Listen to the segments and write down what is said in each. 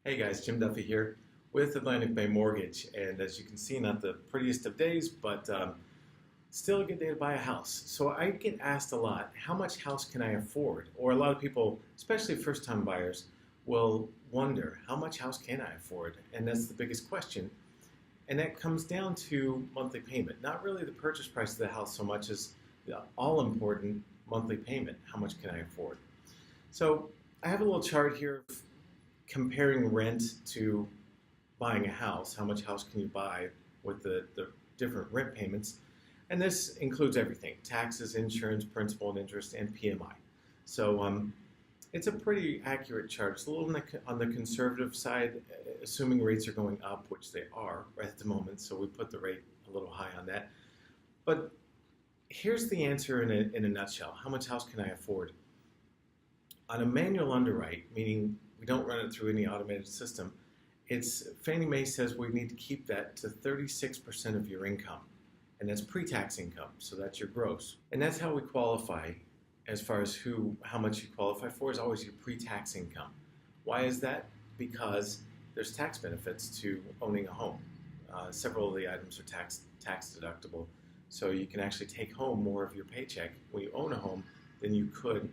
Hey guys, Jim Duffy here with Atlantic Bay Mortgage. And as you can see, not the prettiest of days, but still a good day to buy a house. So I get asked a lot, how much house can I afford? Or a lot of people, especially first-time buyers, will wonder, how much house can I afford? And that's the biggest question. And that comes down to monthly payment. Not really the purchase price of the house so much as the all-important monthly payment. How much can I afford? So I have a little chart here comparing rent to buying a house. How much house can you buy with the different rent payments? And this includes everything: taxes, insurance, principal and interest, and PMI. So it's a pretty accurate chart. It's a little on the conservative side, assuming rates are going up, which they are right at the moment. So we put the rate a little high on that. But here's the answer in a nutshell. How much house can I afford? On a manual underwrite, meaning we don't run it through any automated system, Fannie Mae says we need to keep that to 36% of your income. And that's pre-tax income, so that's your gross. And that's how we qualify as far as how much you qualify for is always your pre-tax income. Why is that? Because there's tax benefits to owning a home. Several of the items are tax deductible, so you can actually take home more of your paycheck when you own a home than you could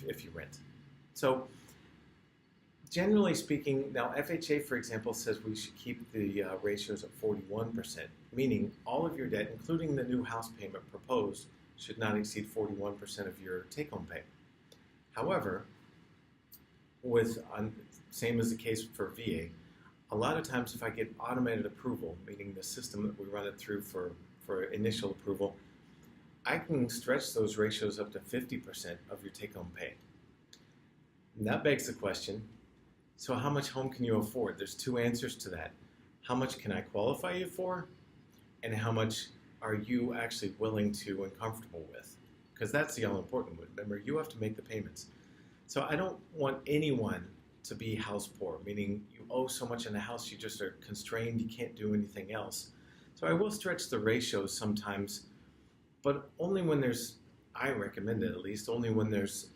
if you rent. So generally speaking, now FHA, for example, says we should keep the ratios at 41%, meaning all of your debt, including the new house payment proposed, should not exceed 41% of your take-home pay. However, same as the case for VA, a lot of times if I get automated approval, meaning the system that we run it through for initial approval, I can stretch those ratios up to 50% of your take-home pay. And that begs the question, so how much home can you afford? There's two answers to that. How much can I qualify you for? And how much are you actually willing to and comfortable with? Because that's the all-important one. Remember, you have to make the payments. So I don't want anyone to be house poor, meaning you owe so much in the house you just are constrained, you can't do anything else. So I will stretch the ratios sometimes, but only when I recommend it at least, only when there's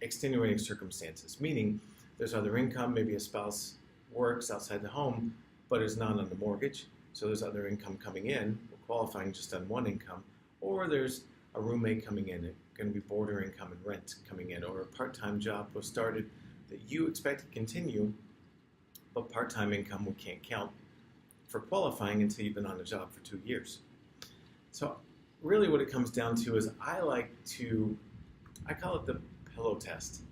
extenuating circumstances, meaning there's other income, maybe a spouse works outside the home, but is not on the mortgage, so there's other income coming in, we're qualifying just on one income, or there's a roommate coming in, going to be boarder income and rent coming in, or a part-time job was started that you expect to continue, but part-time income we can't count for qualifying until you've been on the job for 2 years. So really what it comes down to is I call it the pillow test.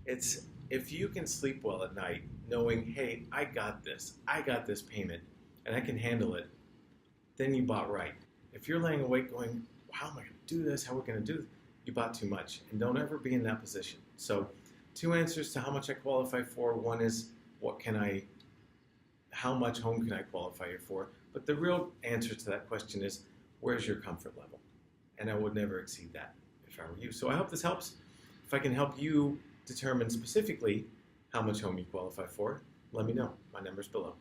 It's if you can sleep well at night knowing, hey, I got this payment and I can handle it, then you bought right. If you're laying awake going, how am I going to do this? How are we going to do this? You bought too much, and don't ever be in that position. So two answers to how much I qualify for. One is how much home can I qualify you for? But the real answer to that question is, where's your comfort level? And I would never exceed that if I were you. So I hope this helps. If I can help you determine specifically how much home you qualify for, let me know. My number's below.